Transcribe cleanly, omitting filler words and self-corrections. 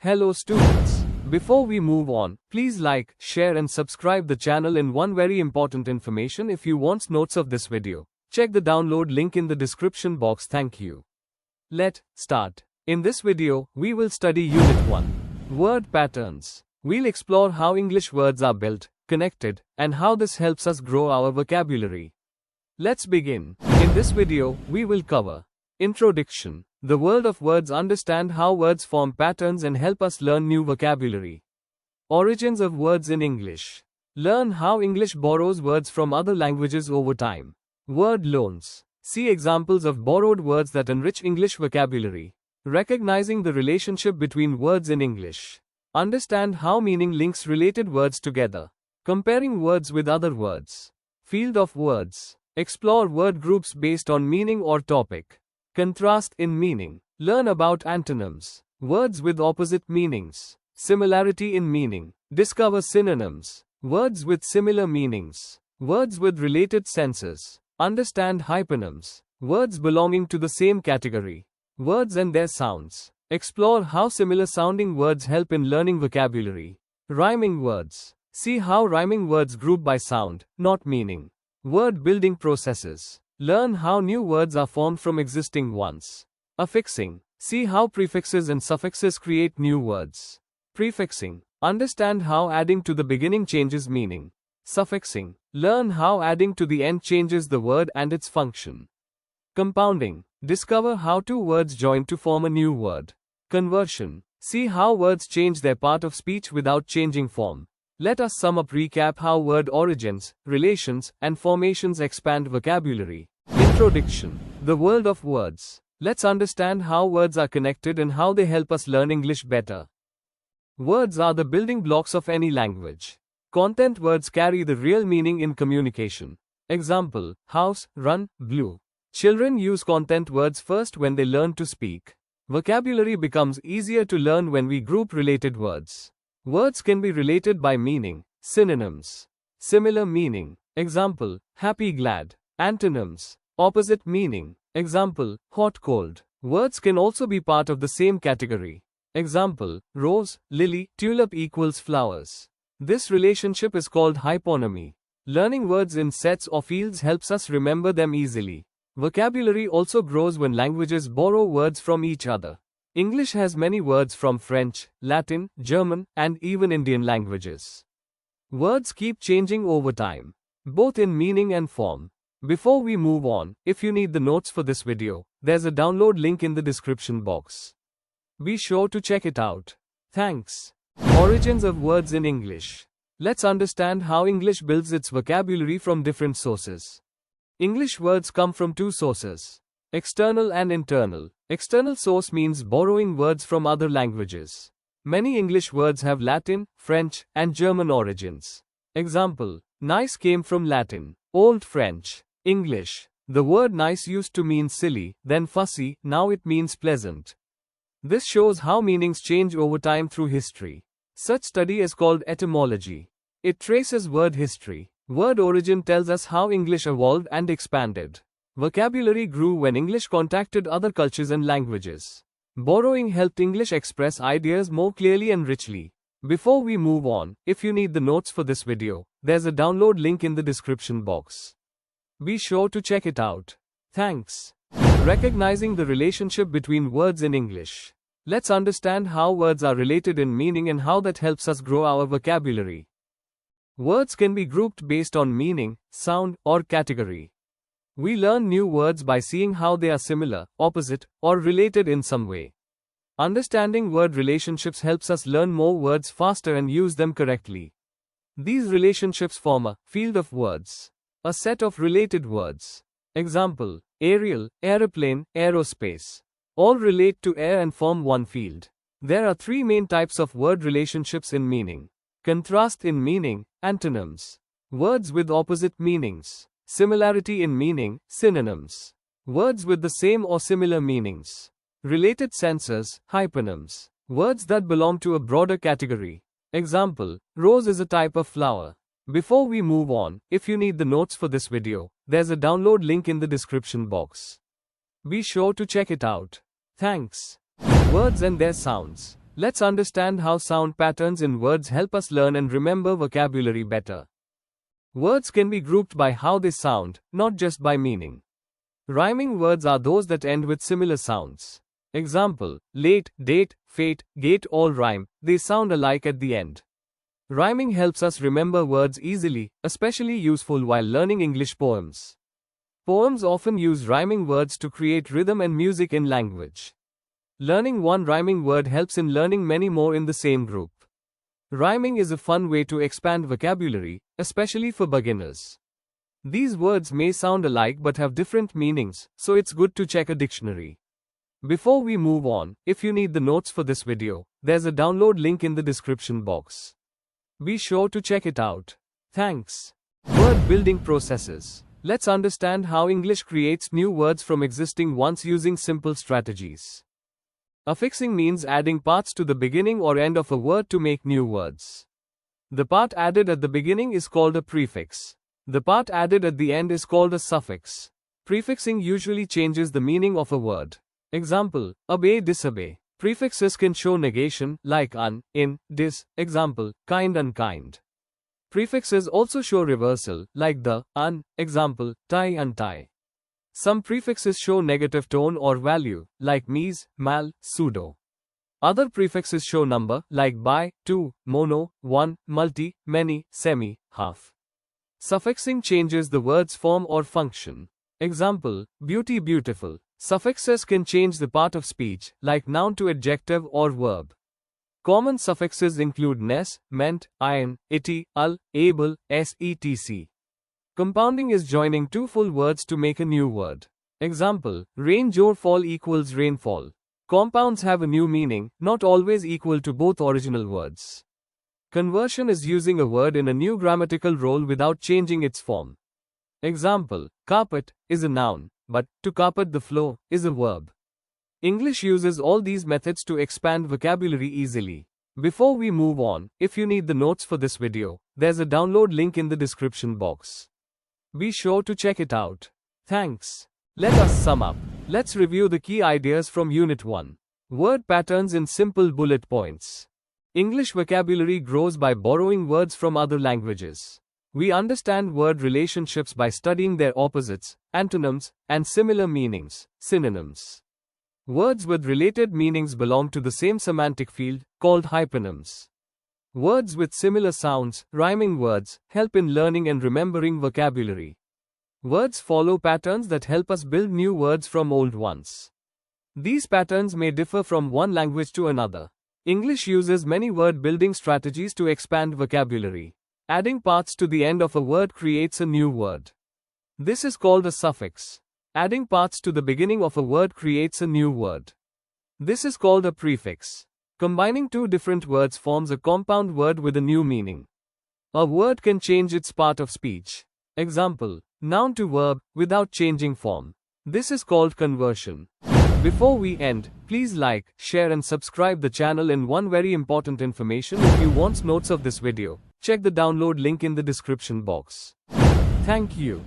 Hello students. Before we move on, please like, share and subscribe the channel. And one very important information, if you want notes of this video, check the download link in the description box. Thank you. Let's start. In this video, we will study Unit 1, Word Patterns. We'll explore how English words are built, connected, and how this helps us grow our vocabulary. Let's begin. In this video, we will cover Introduction, the world of words, understand how words form patterns and help us learn new vocabulary. Origins of words in English. Learn how English borrows words from other languages over time. Word loans. See examples of borrowed words that enrich English vocabulary. Recognizing the relationship between words in English. Understand how meaning links related words together. Comparing words with other words. Field of words. Explore word groups based on meaning or topic. Contrast in meaning. Learn about antonyms. Words with opposite meanings. Similarity in meaning. Discover synonyms. Words with similar meanings. Words with related senses. Understand hyponyms. Words belonging to the same category. Words and their sounds. Explore how similar sounding words help in learning vocabulary. Rhyming words. See how rhyming words group by sound, not meaning. Word building processes. Learn how new words are formed from existing ones. Affixing. See how prefixes and suffixes create new words. Prefixing. Understand how adding to the beginning changes meaning. Suffixing. Learn how adding to the end changes the word and its function. Compounding. Discover how two words join to form a new word. Conversion. See how words change their part of speech without changing form. Let us sum up, recap how word origins, relations, and formations expand vocabulary. Introduction. The world of words. Let's understand how words are connected and how they help us learn English better. Words are the building blocks of any language. Content words carry the real meaning in communication. Example: house, run, blue. Children use content words first when they learn to speak. Vocabulary becomes easier to learn when we group related words. Words can be related by meaning. Synonyms. Similar meaning. Example: happy, glad. Antonyms. Opposite meaning. Example: hot, cold. Words can also be part of the same category. Example: rose, lily, tulip equals flowers. This relationship is called hyponymy. Learning words in sets or fields helps us remember them easily. Vocabulary also grows when languages borrow words from each other. English has many words from French, Latin, German, and even Indian languages. Words keep changing over time, both in meaning and form. Before we move on, if you need the notes for this video, there's a download link in the description box. Be sure to check it out. Thanks. Origins of words in English. Let's understand how English builds its vocabulary from different sources. English words come from two sources: external and internal. External source means borrowing words from other languages. Many English words have Latin, French, and German origins. Example: nice came from Latin. Old French. English. The word nice used to mean silly, then fussy, now it means pleasant. This shows how meanings change over time through history. Such study is called etymology. It traces word history. Word origin tells us how English evolved and expanded. Vocabulary grew when English contacted other cultures and languages. Borrowing helped English express ideas more clearly and richly. Before we move on, if you need the notes for this video, there's a download link in the description box. Be sure to check it out. Thanks. Recognizing the relationship between words in English. Let's understand how words are related in meaning and how that helps us grow our vocabulary. Words can be grouped based on meaning, sound, or category. We learn new words by seeing how they are similar, opposite, or related in some way. Understanding word relationships helps us learn more words faster and use them correctly. These relationships form a field of words, a set of related words. Example: aerial, aeroplane, aerospace. All relate to air and form one field. There are three main types of word relationships in meaning: contrast in meaning, antonyms. Words with opposite meanings. Similarity in meaning, synonyms. Words with the same or similar meanings. Related senses, hyponyms. Words that belong to a broader category. Example: rose is a type of flower. Before we move on, if you need the notes for this video, there's a download link in the description box. Be sure to check it out. Thanks. Words and their sounds. Let's understand how sound patterns in words help us learn and remember vocabulary better. Words can be grouped by how they sound, not just by meaning. Rhyming words are those that end with similar sounds. Example: late, date, fate, gate all rhyme, they sound alike at the end. Rhyming helps us remember words easily, especially useful while learning English poems. Poems often use rhyming words to create rhythm and music in language. Learning one rhyming word helps in learning many more in the same group. Rhyming is a fun way to expand vocabulary, especially for beginners. These words may sound alike but have different meanings, so it's good to check a dictionary. Before we move on, if you need the notes for this video, there's a download link in the description box. Be sure to check it out. Thanks. Word building processes. Let's understand how English creates new words from existing ones using simple strategies. Affixing means adding parts to the beginning or end of a word to make new words. The part added at the beginning is called a prefix. The part added at the end is called a suffix. Prefixing usually changes the meaning of a word. Example: obey, disobey. Prefixes can show negation, like un, in, dis. Example: kind, unkind. Prefixes also show reversal, like the, un. Example: tie, untie. Some prefixes show negative tone or value, like mis, mal, pseudo. Other prefixes show number, like bi, two, mono, one, multi, many, semi, half. Suffixing changes the word's form or function. Example: beauty, beautiful. Suffixes can change the part of speech, like noun to adjective or verb. Common suffixes include ness, ment, iron, ity, ul, able, etc. Compounding is joining two full words to make a new word. Example: rain or fall equals rainfall. Compounds have a new meaning, not always equal to both original words. Conversion is using a word in a new grammatical role without changing its form. Example: carpet is a noun, but to carpet the floor is a verb. English uses all these methods to expand vocabulary easily. Before we move on, if you need the notes for this video, there's a download link in the description box. Be sure to check it out. Thanks. Let us sum up. Let's review the key ideas from Unit 1. Word patterns in simple bullet points. English vocabulary grows by borrowing words from other languages. We understand word relationships by studying their opposites, antonyms, and similar meanings, synonyms. Words with related meanings belong to the same semantic field, called hyponyms. Words with similar sounds, rhyming words, help in learning and remembering vocabulary. Words follow patterns that help us build new words from old ones. These patterns may differ from one language to another. English uses many word-building strategies to expand vocabulary. Adding parts to the end of a word creates a new word. This is called a suffix. Adding parts to the beginning of a word creates a new word. This is called a prefix. Combining two different words forms a compound word with a new meaning. A word can change its part of speech. Example: noun to verb, without changing form. This is called conversion. Before we end, please like, share and subscribe the channel. And one very important information: if you want notes of this video, check the download link in the description box. Thank you.